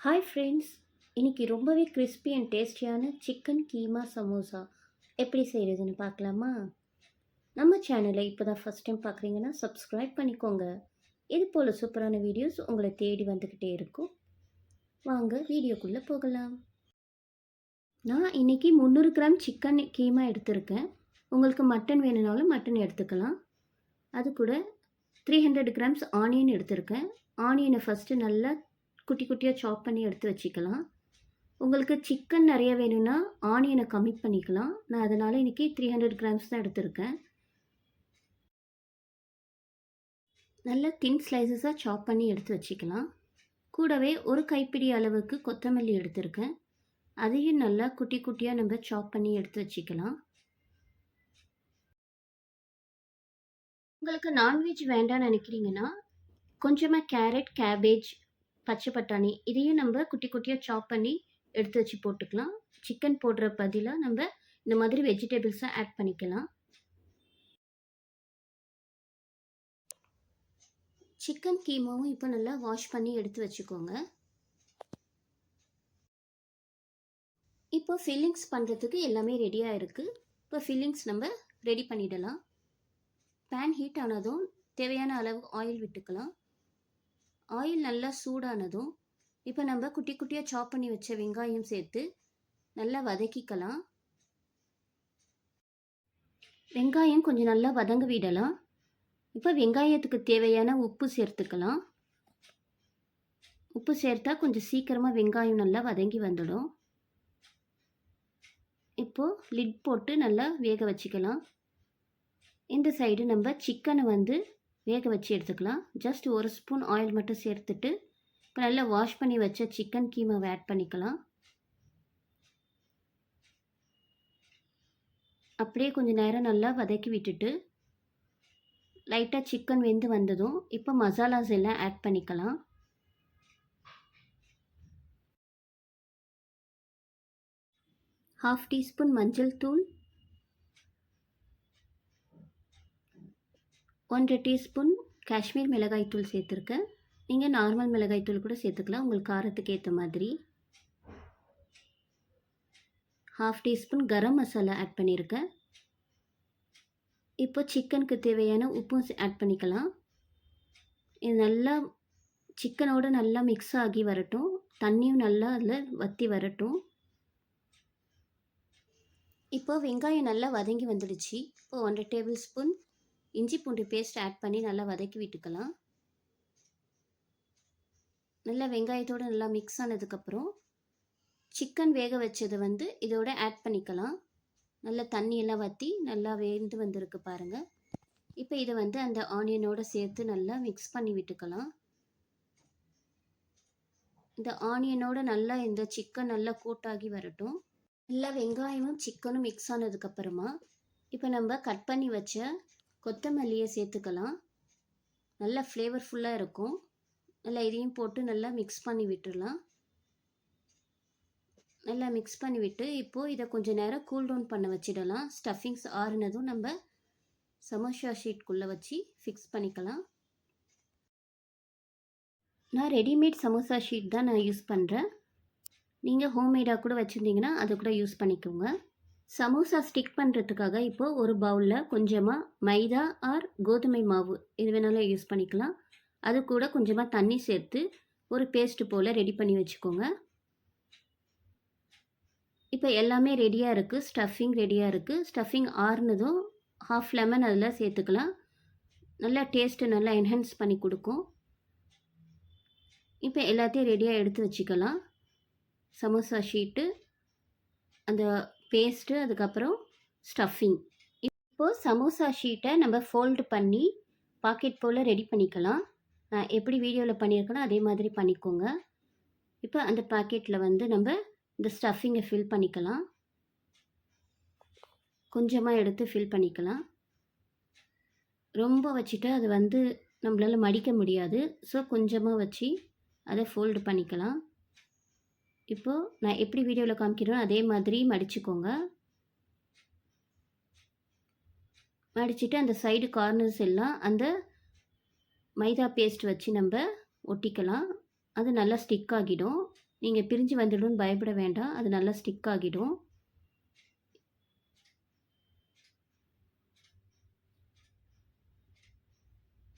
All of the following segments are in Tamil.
ஹாய் ஃப்ரெண்ட்ஸ், இன்னைக்கு ரொம்பவே கிறிஸ்பி அண்ட் டேஸ்டியான சிக்கன் கீமா சமோசா எப்படி செய்கிறதுன்னு பார்க்கலாமா? நம்ம சேனலை இப்போ தான் ஃபஸ்ட் டைம் பார்க்குறீங்கன்னா சப்ஸ்கிரைப் பண்ணிக்கோங்க. இது போல் சூப்பரான வீடியோஸ் உங்களை தேடி வந்துக்கிட்டே இருக்கும். வாங்க வீடியோக்குள்ளே போகலாம். நான் இன்றைக்கி 300 கிராம் சிக்கன் கீமா எடுத்திருக்கேன். உங்களுக்கு மட்டன் வேணுனாலும் மட்டன் எடுத்துக்கலாம். அது கூட 300 கிராம்ஸ் ஆனியன் எடுத்திருக்கேன். ஆனியனை ஃபஸ்ட்டு நல்லா குட்டி குட்டியாக சாப் பண்ணி எடுத்து வச்சுக்கலாம். உங்களுக்கு சிக்கன் நிறைய வேணும்னா ஆனியனை கம்மி பண்ணிக்கலாம். நான் அதனால் இன்றைக்கி 300 கிராம்ஸ் தான் எடுத்திருக்கேன். நல்லா தின் ஸ்லைசஸாக சாப் பண்ணி எடுத்து வச்சுக்கலாம். கூடவே ஒரு கைப்பிடி அளவுக்கு கொத்தமல்லி எடுத்திருக்கேன். அதையும் நல்லா குட்டி குட்டியாக நம்ம சாப் பண்ணி எடுத்து வச்சுக்கலாம். உங்களுக்கு நான்வெஜ் வேண்டாம்னு நினைக்கிறீங்கன்னா கொஞ்சமாக கேரட், கேபேஜ், பச்சை பட்டாணி இதையும் நம்ம குட்டி குட்டியாக சாப் பண்ணி எடுத்து வச்சு போட்டுக்கலாம். சிக்கன் போடுற பதிலாக நம்ம இந்த மாதிரி வெஜிடபிள்ஸை ஆட் பண்ணிக்கலாம். சிக்கன் கீமாவும் இப்போ நல்லா வாஷ் பண்ணி எடுத்து வச்சுக்கோங்க. இப்போ ஃபில்லிங்ஸ் பண்ணுறதுக்கு எல்லாமே ரெடியாக இருக்குது. இப்போ ஃபில்லிங்ஸ் நம்ம ரெடி பண்ணிடலாம். பேன் ஹீட் ஆனதும் தேவையான அளவு ஆயில் விட்டுக்கலாம். ஆயில் நல்லா சூடானதும் இப்போ நம்ம குட்டி குட்டியாக சாப் பண்ணி வச்ச வெங்காயம் சேர்த்து நல்லா வதக்கிக்கலாம். வெங்காயம் கொஞ்சம் நல்லா வதங்க விடலாம். இப்போ வெங்காயத்துக்கு தேவையான உப்பு சேர்த்துக்கலாம். உப்பு சேர்த்தா கொஞ்சம் சீக்கிரமாக வெங்காயம் நல்லா வதங்கி வந்துடும். இப்போது லிட் போட்டு நல்லா வேக வச்சுக்கலாம். இந்த சைடு நம்ம சிக்கனை வேக வச்சு எடுத்துக்கலாம். ஜஸ்ட் ஒரு ஸ்பூன் ஆயில் மட்டும் சேர்த்துட்டு இப்போ நல்லா வாஷ் பண்ணி வச்ச சிக்கன் கீமாவை ஆட் பண்ணிக்கலாம். அப்படியே கொஞ்சம் நேரம் நல்லா வதக்கி விட்டுட்டு லைட்டாக சிக்கன் வெந்து வந்ததும் இப்போ மசாலாஸ் எல்லாம் ஆட் பண்ணிக்கலாம். ½ டீஸ்பூன் மஞ்சள் தூள், 1 டீஸ்பூன் காஷ்மீர் மிளகாய் தூள் சேர்த்துருக்கேன். நீங்கள் நார்மல் மிளகாய் தூள் கூட சேர்த்துக்கலாம், உங்களுக்கு காரத்துக்கு ஏற்ற மாதிரி. ½ டீஸ்பூன் கரம் மசாலா ஆட் பண்ணியிருக்கேன். இப்போ சிக்கனுக்கு தேவையான உப்பும் ஆட் பண்ணிக்கலாம். இது நல்லா சிக்கனோடு நல்லா மிக்ஸ் ஆகி வரட்டும். தண்ணியும் நல்லா அதில் வற்றி வரட்டும். இப்போ வெங்காயம் நல்லா வதங்கி வந்துடுச்சு. இப்போ 1 டேபிள் ஸ்பூன் இஞ்சி பூண்டு பேஸ்ட் ஆட் பண்ணி நல்லா வதக்கி விட்டுக்கலாம். நல்லா வெங்காயத்தோடு நல்லா மிக்ஸ் ஆனதுக்கப்புறம் சிக்கன் வேக வச்சதை இதோட ஆட் பண்ணிக்கலாம். நல்லா தண்ணியெல்லாம் வற்றி நல்லா வெந்து வந்திருக்கு பாருங்கள். இப்போ இதை அந்த ஆனியனோடு சேர்த்து நல்லா மிக்ஸ் பண்ணி விட்டுக்கலாம். இந்த ஆனியனோட நல்லா இந்த சிக்கன் நல்லா கூட்டாகி வரட்டும். நல்லா வெங்காயமும் சிக்கனும் மிக்ஸ் ஆனதுக்கப்புறமா இப்போ நம்ம கட் பண்ணி வச்ச கொத்தமல்லியை சேர்த்துக்கலாம். நல்லா ஃப்ளேவர்ஃபுல்லாக இருக்கும். நல்லா இதையும் போட்டு நல்லா மிக்ஸ் பண்ணி விட்டுடலாம். நல்லா மிக்ஸ் பண்ணி விட்டு இப்போது இதை கொஞ்சம் நேரம் கூல் டவுன் பண்ண வச்சிடலாம். ஸ்டஃபிங்ஸ் ஆறுனதும் நம்ம சமோசா ஷீட்குள்ளே வச்சு ஃபிக்ஸ் பண்ணிக்கலாம். நான் ரெடிமேட் சமோசா ஷீட் தான் நான் யூஸ் பண்ணுறேன். நீங்கள் ஹோம்மேடாக கூட வச்சுருந்தீங்கன்னா அது கூட யூஸ் பண்ணிக்கோங்க. சமோசா ஸ்டிக் பண்ணுறதுக்காக இப்போது ஒரு பவுலில் கொஞ்சமாக மைதா ஆர் கோதுமை மாவு இது வேணாலும் யூஸ் பண்ணிக்கலாம். அது கூட கொஞ்சமாக தண்ணி சேர்த்து ஒரு பேஸ்ட்டு போல் ரெடி பண்ணி வச்சுக்கோங்க. இப்போ எல்லாமே ரெடியாக இருக்குது. ஸ்டஃபிங் ரெடியாக இருக்குது. ஸ்டஃபிங் ஆறுனதும் ½ லெமன் அதில் சேர்த்துக்கலாம். நல்லா டேஸ்ட்டு நல்லா என்ஹான்ஸ் பண்ணி கொடுக்கும். இப்போ எல்லாத்தையும் ரெடியாக எடுத்து வச்சுக்கலாம். சமோசா ஷீட்டு, அந்த பேஸ்ட்டு, அதுக்கப்புறம் ஸ்டஃபிங். இப்போது சமோசா ஷீட்டை நம்ம ஃபோல்டு பண்ணி பாக்கெட் போல் ரெடி பண்ணிக்கலாம். நான் எப்படி வீடியோவில் பண்ணியிருக்கேனோ அதே மாதிரி பண்ணிக்கோங்க. இப்போ அந்த பாக்கெட்டில் நம்ம இந்த ஸ்டஃபிங்கை ஃபில் பண்ணிக்கலாம். கொஞ்சமாக எடுத்து ஃபில் பண்ணிக்கலாம். ரொம்ப வச்சுட்டு அது நம்மளால் மடிக்க முடியாது. ஸோ கொஞ்சமாக வச்சு அதை ஃபோல்டு பண்ணிக்கலாம். இப்போது நான் எப்படி வீடியோவில் காமிக்கிறேனோ அதே மாதிரி மடிச்சுக்கோங்க. மடிச்சுட்டு அந்த சைடு கார்னர்ஸ் எல்லாம் அந்த மைதா பேஸ்ட் வச்சு நம்ம ஒட்டிக்கலாம். அது நல்லா ஸ்டிக் ஆகிடும். நீங்கள் பிரிஞ்சு வந்துடும்னு பயப்பட வேண்டாம், அது நல்லா ஸ்டிக் ஆகிடும்.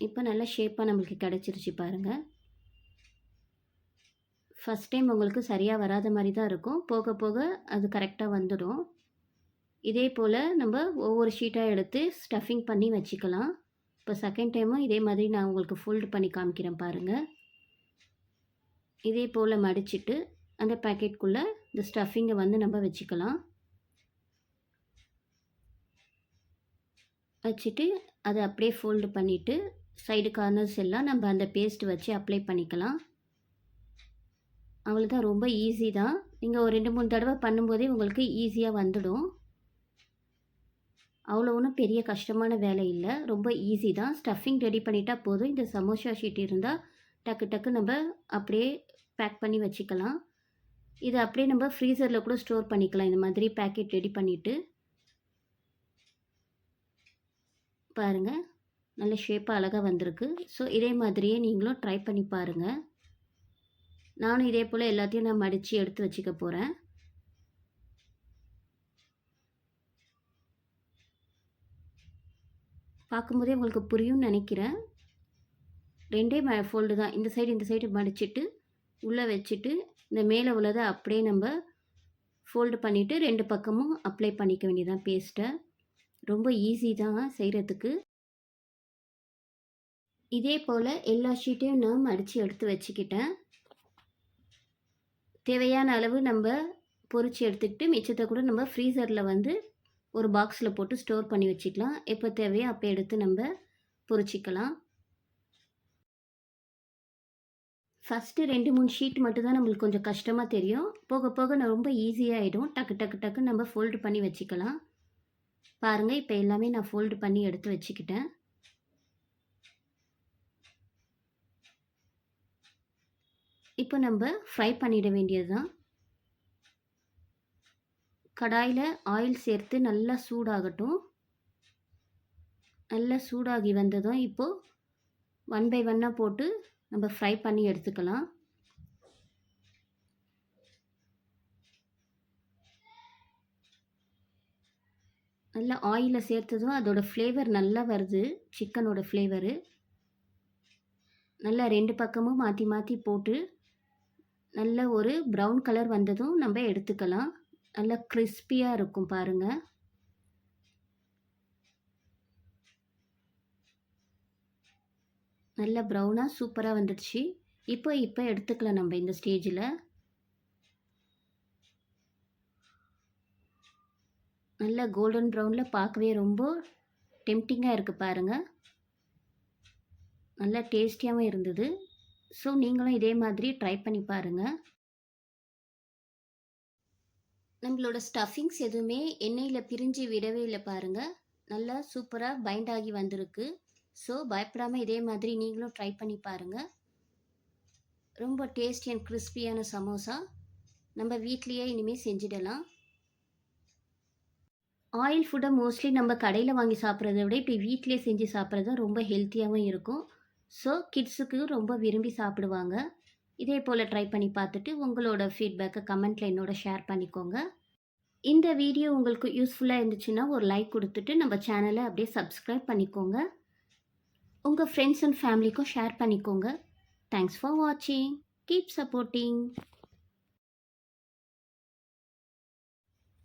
இப்போ நல்ல ஷேப்பாக நம்மளுக்கு கிடச்சிருச்சு பாருங்கள். ஃபஸ்ட் டைம் உங்களுக்கு சரியாக வராத மாதிரி தான் இருக்கும், போக போக அது கரெக்டாக வந்துடும். இதே போல் நம்ம ஒவ்வொரு ஷீட்டாக எடுத்து ஸ்டஃபிங் பண்ணி வச்சுக்கலாம். இப்போ செகண்ட் டைமும் இதே மாதிரி நான் உங்களுக்கு ஃபோல்டு பண்ணி காமிக்கிறேன் பாருங்கள். இதே போல் மடிச்சிட்டு அந்த பேக்கெட்குள்ளே இந்த ஸ்டஃபிங்கை வந்து நம்ம வச்சுக்கலாம். வச்சுட்டு அதை அப்படியே ஃபோல்டு பண்ணிவிட்டு சைடு கார்னர்ஸ் எல்லாம் நம்ம அந்த பேஸ்ட் வச்சு அப்ளை பண்ணிக்கலாம். அவ்வளோதான், ரொம்ப ஈஸி தான். நீங்கள் ஒரு 2-3 தடவை பண்ணும்போதே உங்களுக்கு ஈஸியாக வந்துடும். அவ்வளோ ஒன்றும் பெரிய கஷ்டமான வேலை இல்லை, ரொம்ப ஈஸி தான். ஸ்டஃபிங் ரெடி பண்ணிட்டா போதும். இந்த சமோசா ஷீட் இருந்தால் டக்கு டக்கு நம்ம அப்படியே பேக் பண்ணி வச்சுக்கலாம். இதை அப்படியே நம்ம ஃப்ரீசரில் கூட ஸ்டோர் பண்ணிக்கலாம். இந்த மாதிரி பேக்கெட் ரெடி பண்ணிவிட்டு பாருங்கள், நல்ல ஷேப்பாக அழகாக வந்திருக்கு. ஸோ இதே மாதிரியே நீங்களும் ட்ரை பண்ணி பாருங்கள். நானும் இதே போல் எல்லாத்தையும் நான் மடித்து எடுத்து வச்சுக்க போகிறேன். பார்க்கும்போதே உங்களுக்கு புரியும்னு நினைக்கிறேன். 2 ஃபோல்டு தான், இந்த சைடு மடிச்சிட்டு உள்ளே வச்சுட்டு இந்த மேலே உள்ளதை அப்படியே நம்ம ஃபோல்டு பண்ணிவிட்டு 2 பக்கமும் அப்ளை பண்ணிக்க வேண்டியதான் பேஸ்ட்டை. ரொம்ப ஈஸி தான் செய்கிறதுக்கு. இதே போல் எல்லா ஷீட்டையும் நான் மடித்து எடுத்து வச்சுக்கிட்டேன். தேவையான அளவு நம்ம பொரிச்சு எடுத்துக்கிட்டு மிச்சத்தை கூட நம்ம ஃப்ரீசரில் வந்து ஒரு பாக்ஸில் போட்டு ஸ்டோர் பண்ணி வச்சுக்கலாம். எப்போ தேவையோ அப்போ எடுத்து நம்ம பொரிச்சிக்கலாம். ஃபஸ்ட்டு 2-3 ஷீட் மட்டும்தான் நம்மளுக்கு கொஞ்சம் கஷ்டமாக தெரியும். போக போக ரொம்ப ஈஸியாகிடும். டக்கு டக்கு டக்குன்னு நம்ம ஃபோல்டு பண்ணி வச்சுக்கலாம். பாருங்கள், இப்போ எல்லாமே நான் ஃபோல்டு பண்ணி எடுத்து வச்சுக்கிட்டேன். இப்போ நம்ம ஃப்ரை பண்ணிட வேண்டியது தான். கடாயில் ஆயில் சேர்த்து நல்லா சூடாகட்டும். நல்லா சூடாகி வந்ததும் இப்போது 1 பை 1 போட்டு நம்ம ஃப்ரை பண்ணி எடுத்துக்கலாம். நல்லா ஆயிலில் சேர்த்ததும் அதோட ஃப்ளேவர் நல்லா வருது, சிக்கனோட ஃப்ளேவரு. நல்லா 2 பக்கமும் மாற்றி மாற்றி போட்டு நல்ல ஒரு ப்ரௌன் கலர் வந்ததும் நம்ம எடுத்துக்கலாம். நல்லா கிறிஸ்பியாக இருக்கும் பாருங்கள். நல்ல ப்ரௌனாக சூப்பராக வந்துடுச்சு. இப்போ எடுத்துக்கலாம் நம்ம இந்த ஸ்டேஜில். நல்ல கோல்டன் ப்ரௌனில் பார்க்கவே ரொம்ப டெம்டிங்காக இருக்குது பாருங்கள். நல்லா டேஸ்டியாகவும் இருந்தது. ஸோ நீங்களும் இதே மாதிரி ட்ரை பண்ணி பாருங்கள். நம்மளோட ஸ்டஃபிங்ஸ் எதுவுமே எண்ணெயில் பிரிஞ்சு விடவே இல்லை பாருங்கள். நல்லா சூப்பராக பைண்ட் ஆகி வந்திருக்கு. ஸோ பயப்படாமல் இதே மாதிரி நீங்களும் ட்ரை பண்ணி பாருங்கள். ரொம்ப டேஸ்டி அண்ட் கிறிஸ்பியான சமோசா நம்ம வீட்லேயே இனிமேல் செஞ்சிடலாம். ஆயில் ஃபுட்டை மோஸ்ட்லி நம்ம கடையில் வாங்கி சாப்பிட்றத விட இப்படி வீட்டிலே செஞ்சு சாப்பிட்றது தான் ரொம்ப ஹெல்த்தியாகவும் இருக்கும். ஸோ கிட்ஸுக்கு ரொம்ப விரும்பி சாப்பிடுவாங்க. இதே போல் ட்ரை பண்ணி பார்த்துட்டு உங்களோட ஃபீட்பேக்கை கமெண்ட்டில் என்னோட ஷேர் பண்ணிக்கோங்க. இந்த வீடியோ உங்களுக்கு யூஸ்ஃபுல்லாக இருந்துச்சுன்னா ஒரு லைக் கொடுத்துட்டு நம்ம சேனலை அப்படியே சப்ஸ்கிரைப் பண்ணிக்கோங்க. உங்கள் ஃப்ரெண்ட்ஸ் அண்ட் ஃபேமிலிக்கும் ஷேர் பண்ணிக்கோங்க. தேங்க்ஸ் ஃபார் வாட்சிங். Keep supporting.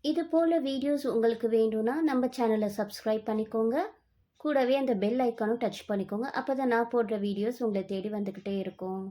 இது போல் வீடியோஸ் உங்களுக்கு வேண்டும்னா நம்ம சேனலை சப்ஸ்கிரைப் பண்ணிக்கோங்க. கூடவே அந்த பெல் ஐக்கானும் டச் பண்ணிக்கோங்க. அப்போ தான் நான் போடுற வீடியோஸ் உங்களை தேடி வந்துக்கிட்டே இருக்கும்.